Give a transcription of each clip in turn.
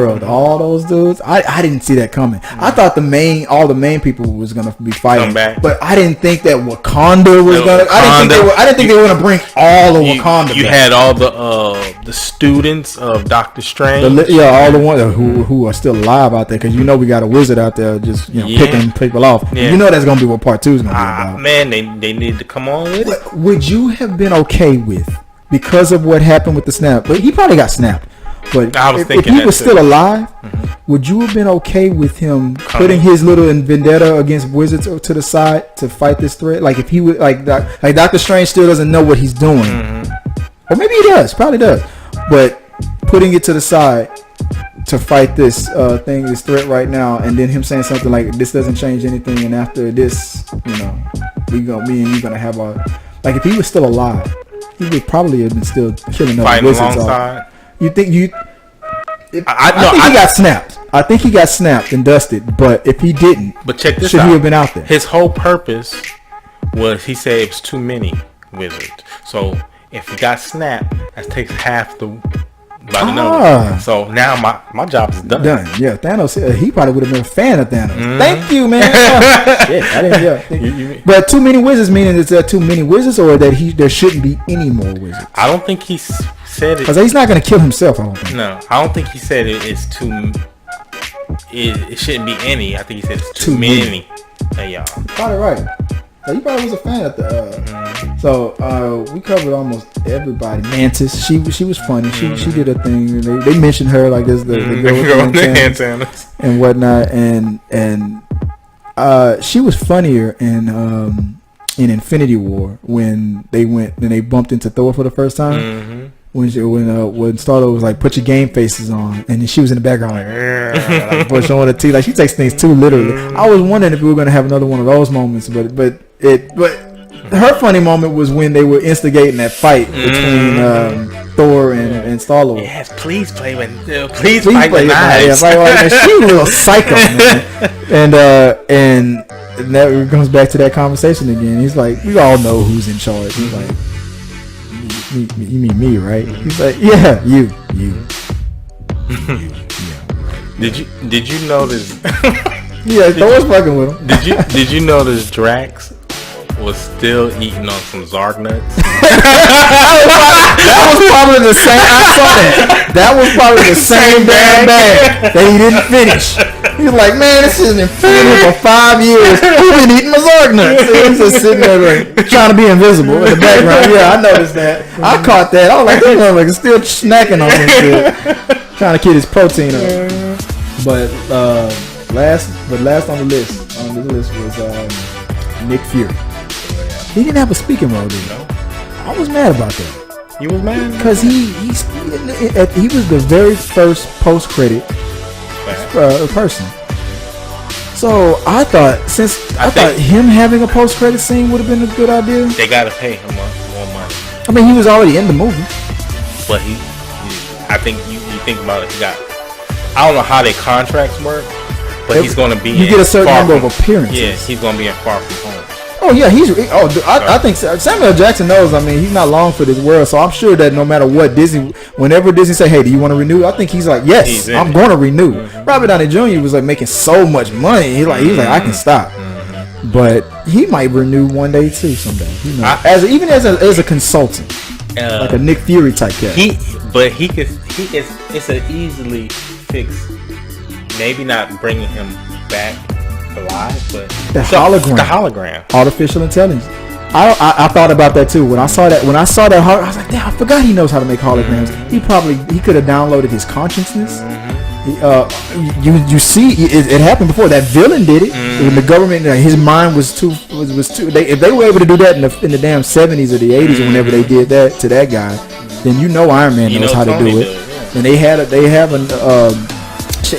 world, all those dudes. I didn't see that coming. I thought all the main people was gonna be fighting, but I didn't think that Wakanda was gonna. I didn't think they were gonna bring all of Wakanda. You had all the students of Doctor Strange. All the ones who are still alive out there, because we got a wizard out there just picking people off. Yeah. That's gonna be what part 2 is gonna be about. Man, they need to come on with it. Would you have been okay with, because of what happened with the snap? But he probably got snapped. But if he was still alive, would you have been okay with him putting his little vendetta against wizards to the side to fight this threat? Like if he would, like Doctor Strange still doesn't know what he's doing, or maybe he does, probably does, but putting it to the side to fight this this threat right now, and then him saying something like, "This doesn't change anything," and after this, me and you gonna have our, like, if he was still alive, he would probably have been still killing other wizards off. You think I think he got snapped. I think he got snapped and dusted. But if he didn't, check this out. Should he have been out there? His whole purpose was, he said it was too many wizards. So if he got snapped, that takes half the number. So now my job is done. Yeah, Thanos. He probably would have been a fan of Thanos. Thank you, man. Shit, I didn't. But too many wizards, meaning is there too many wizards, or that there shouldn't be any more wizards? I don't think he said it, because he's not going to kill himself. I don't think. No, I don't think he said it's too. It shouldn't be any. I think he said it's too many. Hey, y'all. Probably right. So he probably was a fan of the. So we covered almost everybody. Mantis, she was funny. She did her thing. They mentioned her like this, the girl with the antennas and whatnot, and she was funnier in Infinity War when they went and they bumped into Thor for the first time. When Star-Lord was like, "Put your game faces on," and then she was in the background like pushing on the teeth, like she takes things too literally. I was wondering if we were gonna have another one of those moments, but her funny moment was when they were instigating that fight between Thor and Star-Lord. Yes, please play with knives. She was a little psycho, man. And that comes back to that conversation again. He's like, we all know who's in charge. He's like, you mean me, right? He's like, yeah, you. Did you notice? Yeah, Thor's fucking with him. Did you notice Drax was still eating on some Zarg nuts? That was probably the same. I saw that. That was probably the same damn bag that he didn't finish. He was like, man, this isn't finished for 5 years. He's been eating my Zarg nuts. He's just sitting there like, trying to be invisible in the background. Yeah, I noticed that. I caught that. I was like, this motherfucker's still snacking on some shit, trying to get his protein up. But last on the list was Nick Fury. He didn't have a speaking role, did he? I was mad about that. You was mad? Because he was the very first post-credit person. So I thought him having a post-credit scene would have been a good idea. They gotta pay him more money. I mean, he was already in the movie. But I think you think about it. I don't know how their contracts work, but he's going to be. You get a certain number of appearances. Yeah, he's going to be in Far From Home. Oh yeah, I think Samuel Jackson knows. I mean, he's not long for this world, so I'm sure that no matter what whenever Disney say, "Hey, do you want to renew?" I think he's like, "Yes, I'm going to renew." Robert Downey Jr. was like making so much money. He's like, I can stop. But he might renew one day too, someday. As a consultant, like a Nick Fury type guy. It's an easily fixed. Maybe not bringing him back alive, but the hologram, artificial intelligence. I thought about that too when I saw that. I was like, damn, I forgot he knows how to make holograms. He could have downloaded his consciousness. You see, it happened before. That villain did it. When the government, his mind was too. If they were able to do that in the damn 70s or the 80s, or whenever they did that to that guy, then Iron Man knows how to do it. And they have an.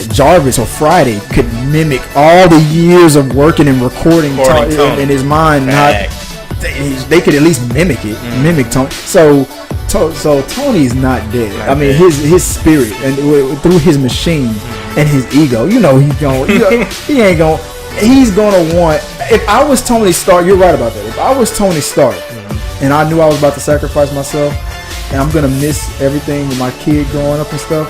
Jarvis or Friday could mimic all the years of working and recording in his mind. They could at least mimic it, mimic Tony. So Tony's not dead. I mean, his spirit and through his machine and his ego, he's gonna want. If I was Tony Stark, you're right about that. If I was Tony Stark and I knew I was about to sacrifice myself and I'm gonna miss everything with my kid growing up and stuff,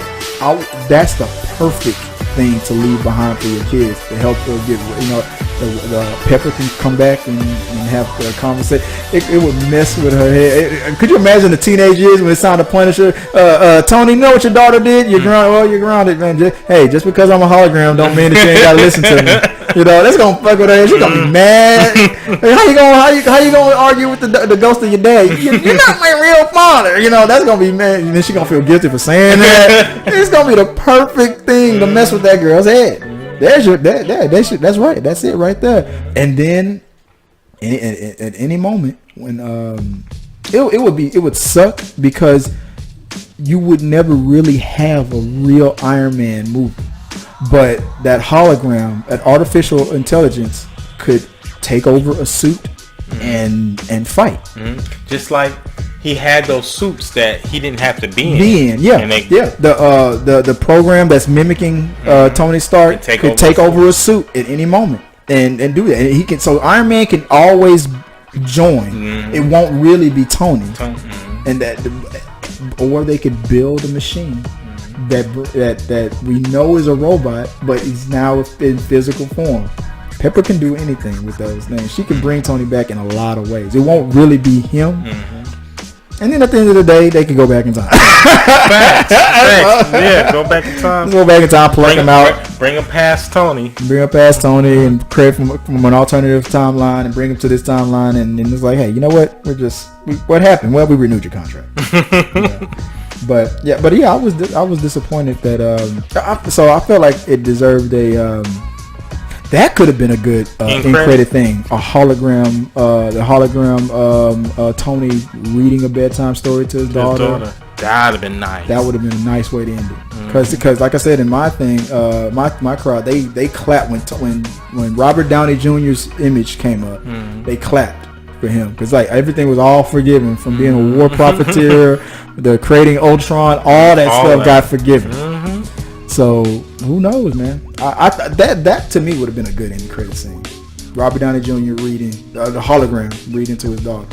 that's the perfect thing to leave behind for your kids to help them get, the Pepper can come back and have the conversation. It would mess with her head. Could you imagine the teenage years when it's time to punish her? Tony, you know what your daughter did? You're grounded. Well, you're grounded, man. Just because I'm a hologram don't mean that you ain't gotta listen to me. That's gonna fuck with her. She's gonna be mad. How you gonna argue with the ghost of your dad? You're not my real father. That's gonna be mad. And then she's gonna feel guilty for saying that. It's gonna be the perfect thing to mess with that girl's head. There's your that's right. That's it right there. And then at any moment when it would suck because you would never really have a real Iron Man movie. But that hologram, that artificial intelligence could take over a suit and fight. Just like he had those suits that he didn't have to be in. Yeah. The program that's mimicking Tony Stark could take over a suit at any moment and do that. And he can. So Iron Man can always join. It won't really be Tony. And or they could build a machine that we know is a robot, but he's now in physical form. Pepper can do anything with those things. She can bring Tony back in a lot of ways. It won't really be him. And then at the end of the day, they can go back in time. Facts. Yeah, go back in time. Go back in time, pluck him out. Bring him past Tony. And create from an alternative timeline and bring him to this timeline. And it's like, hey, you know what? What happened? Well, we renewed your contract. But I was disappointed that so I felt like it deserved a that could have been a good end credit thing. A hologram, Tony reading a bedtime story to his daughter. That would have been nice. That would have been a nice way to end it. Because like I said in my thing, my crowd they clapped when Robert Downey Jr.'s image came up. They clapped for him because like everything was all forgiven from being a war profiteer, the creating Ultron, all that stuff got forgiven. So who knows, man? That to me would have been a good end credit scene. Robert Downey Jr. reading the hologram reading to his daughter,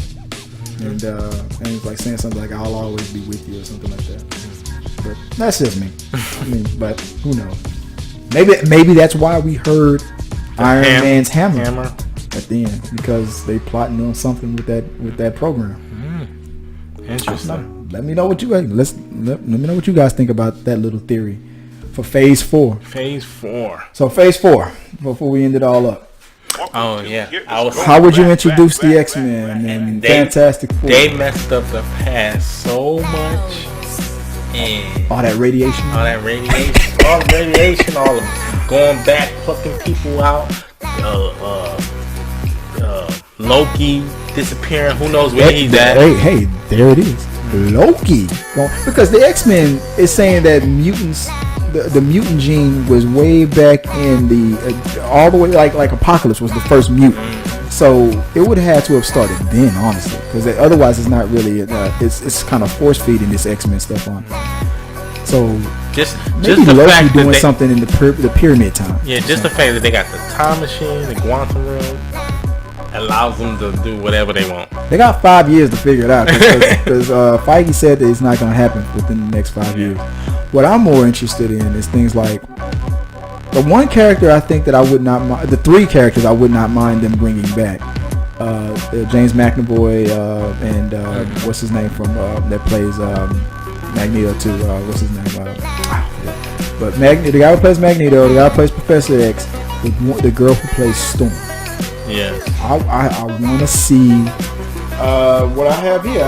and it's like saying something like "I'll always be with you" or something like that. But that's just me. I mean, but who knows? Maybe that's why we heard Iron Man's hammer at the end, because they plotting on something with that program. Interesting. Let me know what you guys let me know what you guys think about that little theory for Phase 4. So Phase 4, before we end it all up. Oh yeah. How would you introduce the X-Men and Fantastic Four? They messed up the past so much. And all that radiation, all the radiation, all of going back, plucking people out. Loki disappearing. Who knows where he's at? Hey, there it is. Loki. Because the X-Men is saying that mutants, the mutant gene was way back in the all the way like Apocalypse was the first mutant. So it would have had to have started then, honestly, because otherwise it's not really. It's kind of force feeding this X-Men stuff on. So maybe the Loki fact doing something in the pyramid time. Yeah, just the fact that they got the time machine, the quantum realm, allows them to do whatever they want. They got 5 years to figure it out because Feige said that it's not going to happen within the next 5 years. What I'm more interested in is things like the one character I think that I would not mind, the three characters I would not mind them bringing back. James McAvoy and what's his name from that plays Magneto too. What's his name? But the guy who plays Magneto, the guy who plays Professor X, the girl who plays Storm. Yes. I want to see what I have here.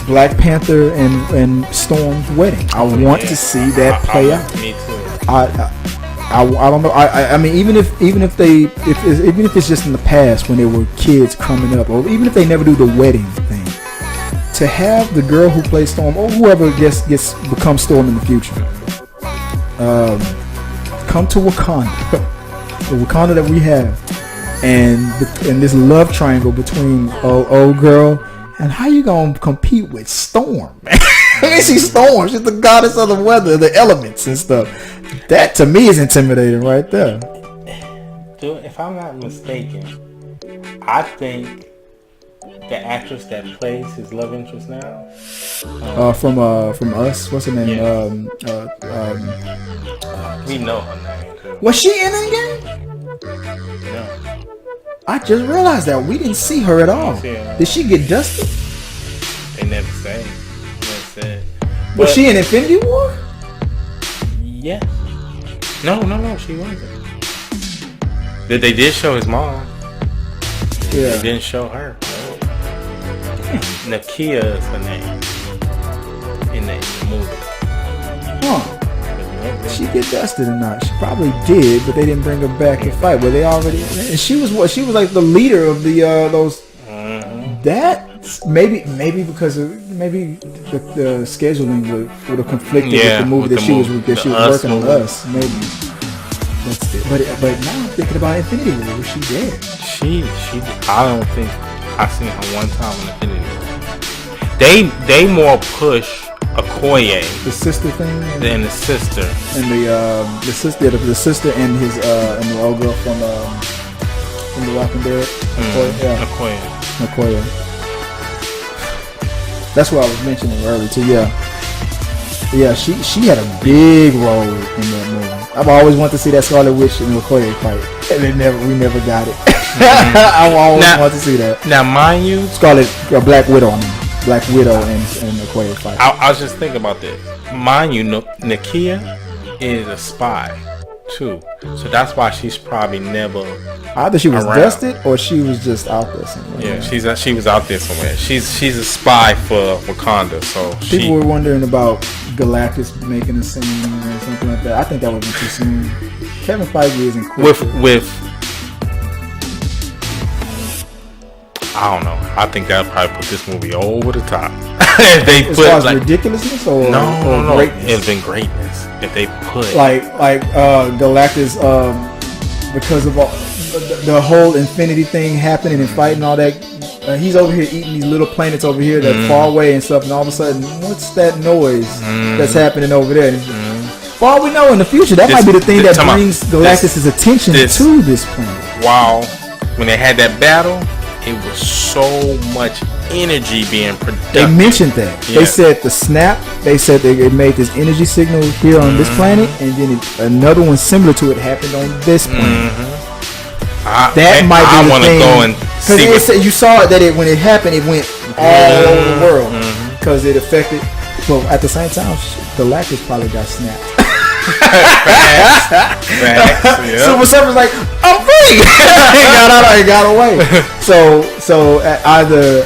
Black Panther and Storm's wedding. I want to see that play out. Me too. I don't know. I mean, even if it's just in the past when they were kids coming up, or even if they never do the wedding thing, to have the girl who plays Storm or whoever becomes Storm in the future, come to Wakanda, the Wakanda that we have, and this love triangle between old girl. And how you gonna compete with Storm? I mean, she's Storm. She's the goddess of the weather, the elements and stuff. That to me is intimidating right there. Dude, if I'm not mistaken, I think the actress that plays his love interest now. From Us. What's her name? Yeah. We know her name. Too. Was she in Endgame? No. I just realized that we didn't see her at all. Did she get dusted? They never say. Never said. Was she in Infinity War? Yeah. No, she wasn't. They did show his mom. Yeah. They didn't show her. Nakia is her name in the movie. Huh. Did she get dusted or not? She probably did, but they didn't bring her back to fight. Were they already? And she was what? She was like the leader of the those. That maybe because maybe the scheduling would have conflicted with the movie that she was working on Us. Maybe. That's it. But now I'm thinking about Infinity War. Was she dead? She. I don't think I seen her one time in Infinity War. They more push Okoye, the sister thing, than the sister, and the sister and his and the old girl from The Walking Dead. Okoye. That's what I was mentioning earlier too. Yeah. She had a big role in that movie. I've always wanted to see that Scarlet Witch and Okoye fight, and we never got it. I always wanted to see that. Now, mind you, Black Widow. I mean, Black Widow and Okoye fight. I was just thinking about this. Mind you, Nakia is a spy too, so that's why she's probably never. Either she was dusted or she was just out there somewhere. Yeah, she was out there somewhere. She's a spy for Wakanda. So people were wondering about Galactus making a scene or something like that. I think that would be too soon. Kevin Feige isn't quick with. I don't know. I think that would probably put this movie over the top. If they as far as ridiculousness or greatness? It's been greatness. If they put like Galactus, because of all the whole Infinity thing happening and fighting all that, he's over here eating these little planets over here that far away and stuff, and all of a sudden, what's that noise that's happening over there? For all we know, in the future, that might be the thing that brings Galactus' attention to this planet. Wow, when they had that battle, it was so much energy being produced. They mentioned that. Yeah. They said the snap. They said they made this energy signal here on this planet, and then another one similar to it happened on this planet. That might be the thing. Go and see because you saw that when it happened, it went all over the world because it affected. But at the same time, Galactus probably got snapped. Facts, yep. Silver Surfer's like, I'm free. He got away. So either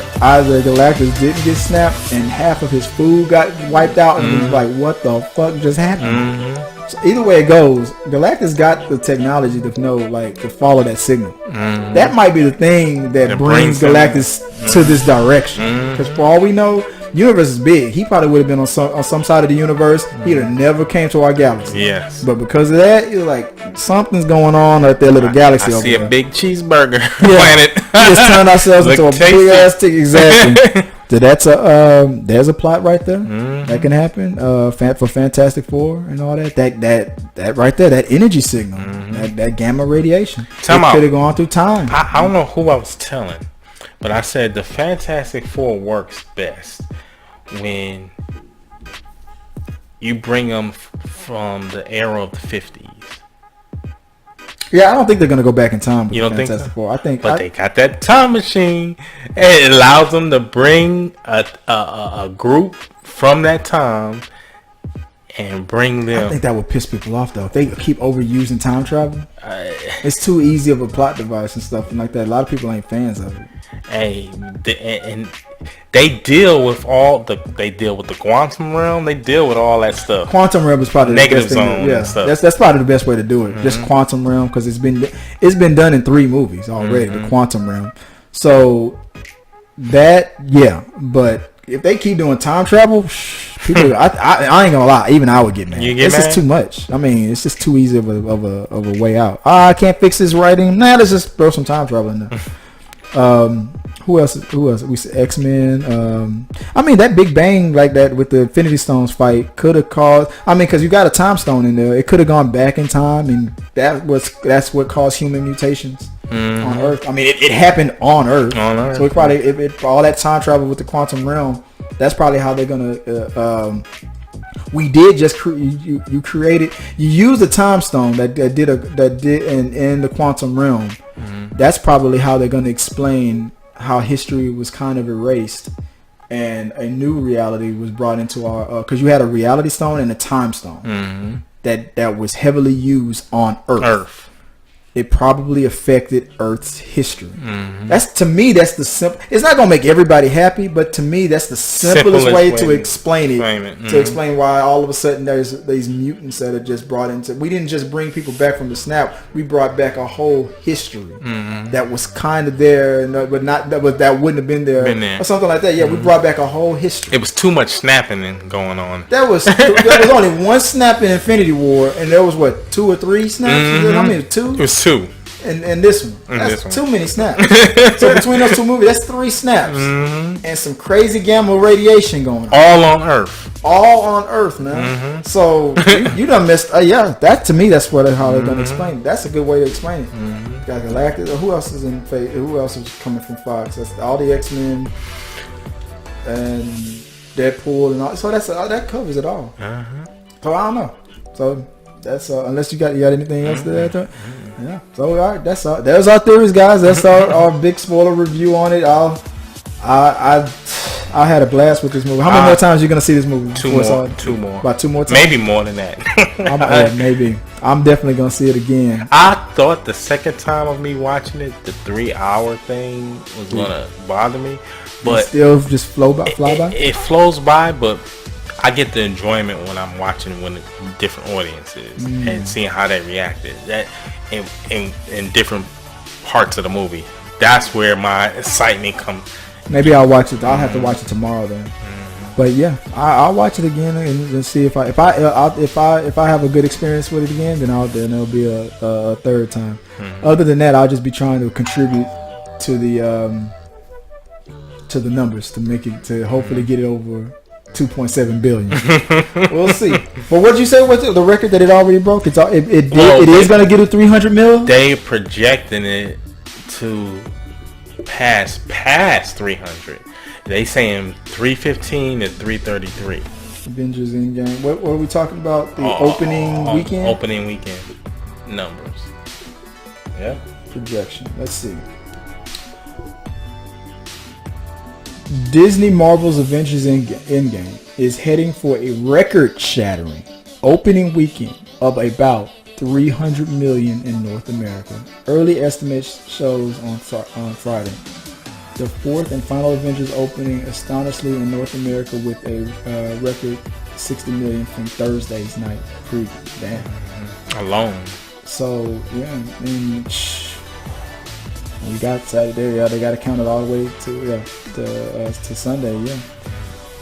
Galactus didn't get snapped and half of his food got wiped out, and he's like, what the fuck just happened? So either way it goes, Galactus got the technology to know, to follow that signal. That might be the thing that brings Galactus to this direction. Because for all we know, universe is big. He probably would have been on some side of the universe. He'd have never came to our galaxy. Yes. But because of that, you're like, something's going on at that little galaxy over there. I see a big cheeseburger planet. We just turned ourselves into a big ass tick. Exactly. So there's a plot right there that can happen for Fantastic Four and all that. That right there, that energy signal, that gamma radiation. It could have gone through time. I don't know who I was telling, but I said the Fantastic Four works best when you bring them from the era of the 50s. Yeah, I don't think they're gonna go back in time. You don't Fantastic think so? Four. I think, but they got that time machine. It allows them to bring a group from that time and bring them. I think that would piss people off though. If they keep overusing time travel, it's too easy of a plot device and stuff like that. A lot of people ain't fans of it. Hey, and they deal with they deal with the quantum realm. They deal with all that stuff. Quantum realm is probably negative the best zone. And stuff. That's probably the best way to do it. Just quantum realm, because it's been done in 3 movies already. The quantum realm. So but if they keep doing time travel, people, I ain't gonna lie. Even I would get mad. It's just too much. I mean, it's just too easy of a way out. I can't fix this writing. Nah, let's just throw some time travel in there. Who else? We said X-Men. I mean, that Big Bang like that with the Infinity Stones fight could have caused. I mean, because you got a time stone in there, it could have gone back in time, and that's what caused human mutations. on Earth. I mean, it happened on Earth. So we probably all that time travel with the quantum realm. That's probably how they're gonna. We did just you created. You used a time stone that did in the quantum realm. That's probably how they're gonna explain how history was kind of erased and a new reality was brought into our. Because you had a reality stone and a time stone that was heavily used on Earth. It probably affected Earth's history. That's to me. That's the simple. It's not gonna make everybody happy, but to me, that's the simplest way to explain it. To explain why all of a sudden there's these mutants that are just brought into. We didn't just bring people back from the snap. We brought back a whole history that was kind of there, but not that wouldn't have been there or something like that. Yeah, we brought back a whole history. It was too much snapping going on. There was only one snap in Infinity War, and there was what 2 or 3 snaps. I mean 2. It was 2. And this one. That's too many snaps. So between those 2 movies, that's 3 snaps. And some crazy gamma radiation going on. All on Earth. All on Earth, man. So you done missed. That to me, that's how they're gonna explain it. That's a good way to explain it. Got Galactus. Who else is in Fate? Who else is coming from Fox? That's all the X-Men and Deadpool and all. So that covers it all. So I don't know. So that's unless you got anything else to add to it. Yeah. So all right, that's all. There's our theories, guys. That's our big spoiler review on it. I had a blast with this movie. How many more times are you gonna see this movie? 2 more. 2 more. About 2 more times. Maybe more than that. Maybe. I'm definitely gonna see it again. I thought the second time of me watching it, the 3-hour thing was gonna bother me, but it still just fly by. It flows by, but I get the enjoyment when I'm watching when the different audiences and seeing how they reacted. That in different parts of the movie. That's where my excitement comes. Maybe I'll watch it. I'll have to watch it tomorrow then. But yeah, I'll watch it again and see if I have a good experience with it again. Then it'll be a third time. Other than that, I'll just be trying to contribute to the numbers to make it to hopefully get it over 2.7 billion. We'll see. But what did you say was the record that it already broke? It is going to get a 300 mil. They projecting it to pass 300. They saying 315 to 333. Avengers Endgame. What are we talking about? The opening weekend. Opening weekend numbers. Yeah. Projection. Let's see. Disney Marvel's Avengers Endgame is heading for a record-shattering opening weekend of about 300 million in North America. Early estimates shows on Friday. The fourth and final Avengers opening astonishingly in North America with a record 60 million from Thursday's night preview. Damn. Alone. So yeah, and we got Saturday. Yeah, they got to count it all the way to Sunday. Yeah,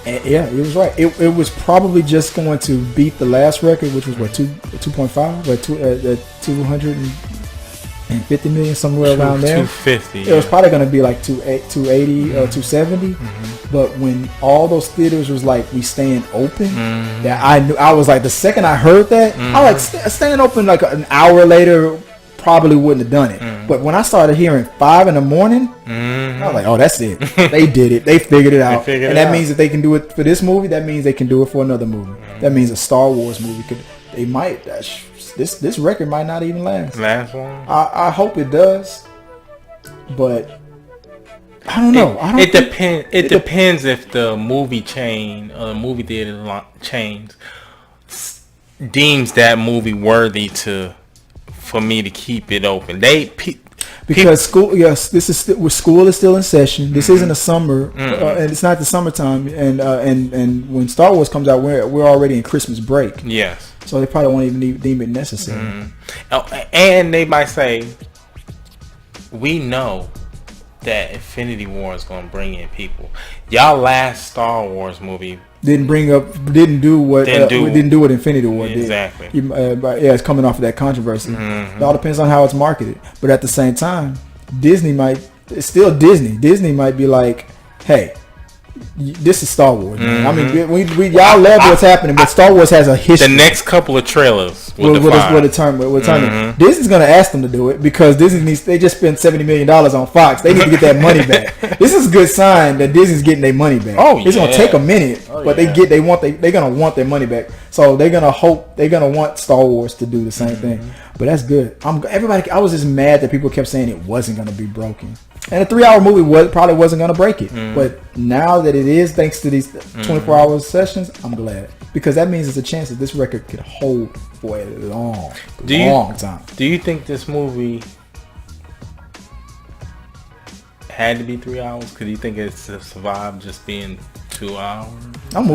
and yeah, it was right. It was probably just going to beat the last record, which was what 2.5, but 250 million, somewhere around there. 250. It was probably going to be like 280 or 270. But when all those theaters was like, we staying open, that I was like, the second I heard that, I was like, staying open like an hour later probably wouldn't have done it. But when I started hearing 5 in the morning, I was like, oh, that's it. They did it. They figured it out. And that means if they can do it for this movie, that means they can do it for another movie. That means a Star Wars movie they might. This record might not even last. Last one. I hope it does, but I don't know. It depends. It depends if the movie chain or the movie theater chains deems that movie worthy for me to keep it open. Because school, yes, school is still in session. This isn't a summer, and it's not the summertime. And when Star Wars comes out, we're already in Christmas break. Yes. So they probably won't even deem it necessary. And they might say, we know that Infinity War is going to bring in people. Y'all last Star Wars movie didn't do what Infinity War did. Exactly. It's coming off of that controversy. It all depends on how it's marketed. But at the same time, it's still Disney. Disney might be like, hey, this is Star Wars, man. I mean, we y'all love what's happening, but Star Wars has a history. The next couple of trailers will determine. Disney's going to ask them to do it because they just spent $70 million on Fox. They need to get that money back. This is a good sign that Disney's getting their money back. It's going to take a minute, but they're going to want their money back. So they're going to want Star Wars to do the same thing. But that's good. I was just mad that people kept saying it wasn't going to be broken. And a 3-hour movie probably wasn't going to break it. But now that it is, thanks to these 24-hour sessions, I'm glad. Because that means there's a chance that this record could hold for a long time. Do you think this movie had to be 3 hours? Because you think it's survived just being 2 hours? I'm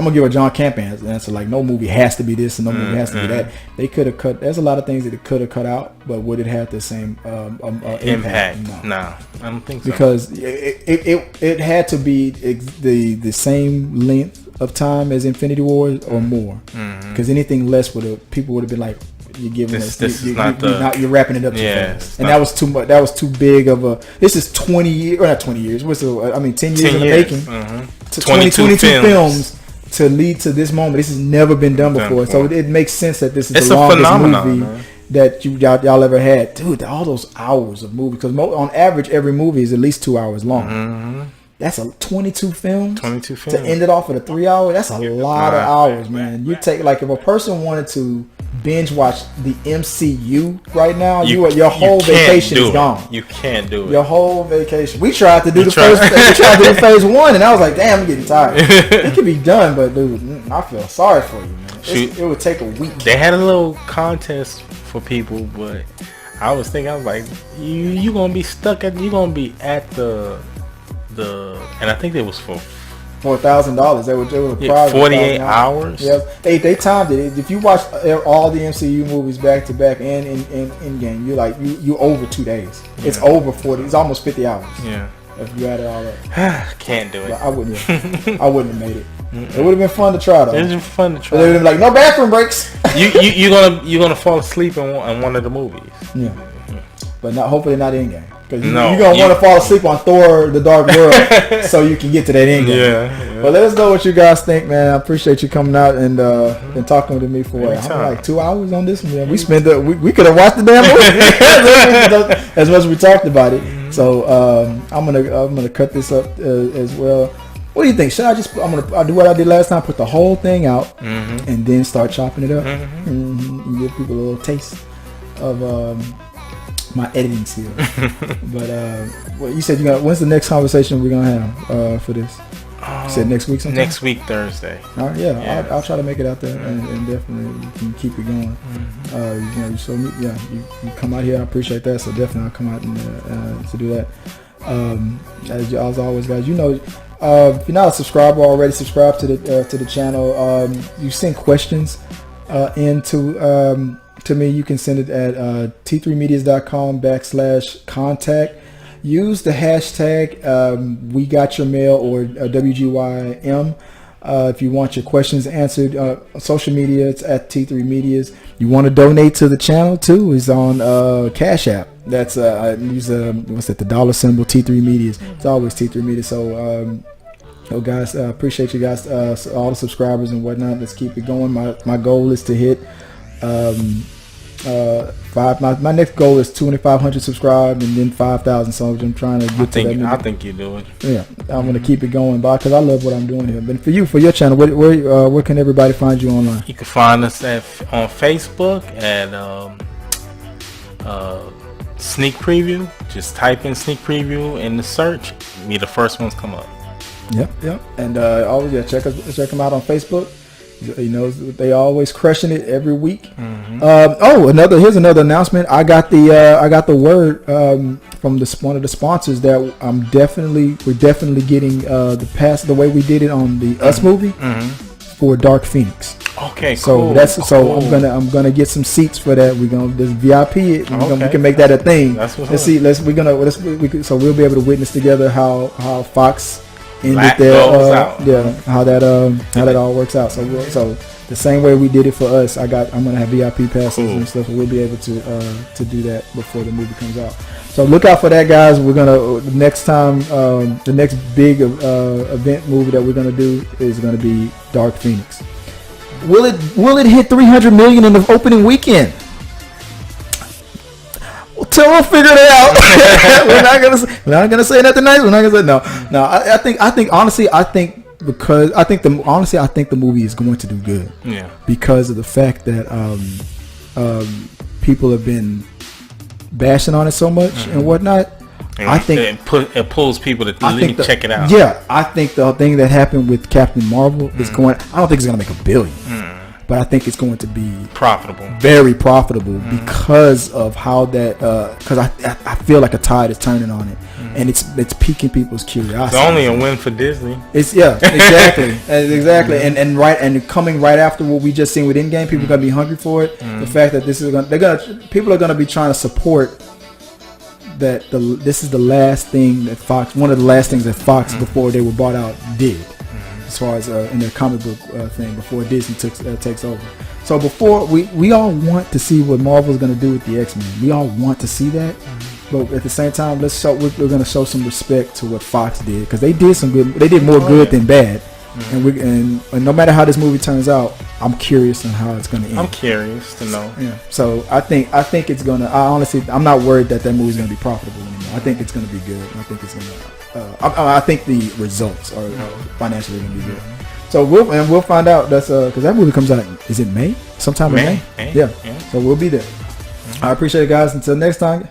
gonna give a John Camp answer. Like, no movie has to be this and no movie has to be that. They could have cut. There's a lot of things that it could have cut out, but would it have the same impact? No, I don't think so. Because it had to be the same length of time as Infinity War or more. Because anything less people would have been like, you're giving you're wrapping it up too fast. And that was too much. That was too big of a. This is 20 years, or not 20 years. 10 years in the making. 22 films to lead to this moment. This has never been done before. So it makes sense that this is the longest movie that y'all ever had. Dude, all those hours of movie. Because on average, every movie is at least 2 hours long. That's 22 films. 22 films. To end it off at a 3 hour, that's a lot of hours, man. You take, like, if a person wanted to binge watch the MCU right now, your whole vacation is gone. You can't do it. Your whole vacation. We tried to do we tried to do phase 1, and I was like, damn, I'm getting tired. It can be done, but dude, I feel sorry for you, man. It would take a week. They had a little contest for people, but I was like, you gonna be stuck at, you gonna be at the and I think it was for $4,000. They were a prize. 48 hours. Yeah, they timed it. If you watch all the MCU movies back to back and in Endgame, you over 2 days. Yeah. It's over 40. It's almost 50 hours. Yeah. If you add it all up. Can't do it. I wouldn't have made it. It would have been fun to try though. It would have been fun to try. They would have been like, no bathroom breaks. you're gonna fall asleep in one of the movies. Yeah. But hopefully not Endgame. Because you're going to want to fall asleep on Thor: The Dark World so you can get to that ending. Yeah. But let us know what you guys think, man. I appreciate you coming out and talking to me for like 2 hours on this one. Man. We could have watched the damn movie as much as we talked about it. So I'm gonna cut this up as well. What do you think? Should I'll do what I did last time, put the whole thing out and then start chopping it up and give people a little taste of my editing skill. But you said when's the next conversation we're gonna have for this? You said next week sometime? Next week, Thursday. All right, yeah. I'll try to make it out there and definitely you can keep it going. You come out here, I appreciate that. So definitely I'll come out and to do that. As always, guys, if you're not a subscriber already, subscribe to the channel. You send questions to me. You can send it at t3medias.com/contact. Use the hashtag we got your mail or WGYM if you want your questions answered. On social media, it's at T3Medias. You want to donate to the channel too? It's on Cash App. That's I use the dollar symbol T3Medias. It's always T3 Medias. So guys, appreciate you guys, all the subscribers and whatnot. Let's keep it going. My goal is to hit my next goal is 2,500 subscribed and then 5,000. So I'm trying to get to that. I think you do it. Yeah, I'm gonna keep it going, because I love what I'm doing here. But for your channel, where can everybody find you online? You can find us on Facebook at Sneak Preview. Just type in Sneak Preview in the search. Be the first ones come up. Yep. And always check them out on Facebook. They always crushing it every week. Here's another announcement. I got the word from one of the sponsors that we're definitely getting the way we did it on the Us movie for Dark Phoenix. Okay, so cool. I'm gonna get some seats for that. We're gonna VIP it. We can make that a thing. That's what's so we'll be able to witness together how Fox ended there, how that all works out. So the same way we did it for Us, I'm gonna have VIP passes and stuff. So we'll be able to do that before the movie comes out. So look out for that, guys. We're gonna next time the next big event movie that we're gonna do is gonna be Dark Phoenix. Will it hit 300 million in the opening weekend? Till we'll figure it out. we're not gonna say nothing nice. We're not gonna say no. I think honestly, I think the movie is going to do good. Yeah. Because of the fact that people have been bashing on it so much and whatnot. And I think it pulls people to check it out. Yeah, I think the thing that happened with Captain Marvel is going. I don't think it's going to make $1 billion, but I think it's going to be profitable, very profitable because of how that. Because I feel like a tide is turning on it, and it's piquing people's curiosity. It's only a win for Disney. It's exactly, and coming right after what we just seen with Endgame, people are gonna be hungry for it. The fact that people are gonna be trying to support. That this is the last thing that Fox, one of the last things that Fox before they were bought out did, as far as in their comic book thing before Disney takes over. So before we all want to see what Marvel's going to do with the X-Men. We all want to see that, but at the same time, we're going to show some respect to what Fox did because they did some good. They did more good than bad. And no matter how this movie turns out, I'm curious on how it's going to end. I'm curious to know. Yeah. So I think it's going to. I'm not worried that movie's going to be profitable anymore. I think it's going to be good. I think it's going to. I think the results are financially going to be good. So we'll find out. That's because that movie comes out. Is it May? Sometime in May. Yeah. So we'll be there. I appreciate it, guys. Until next time.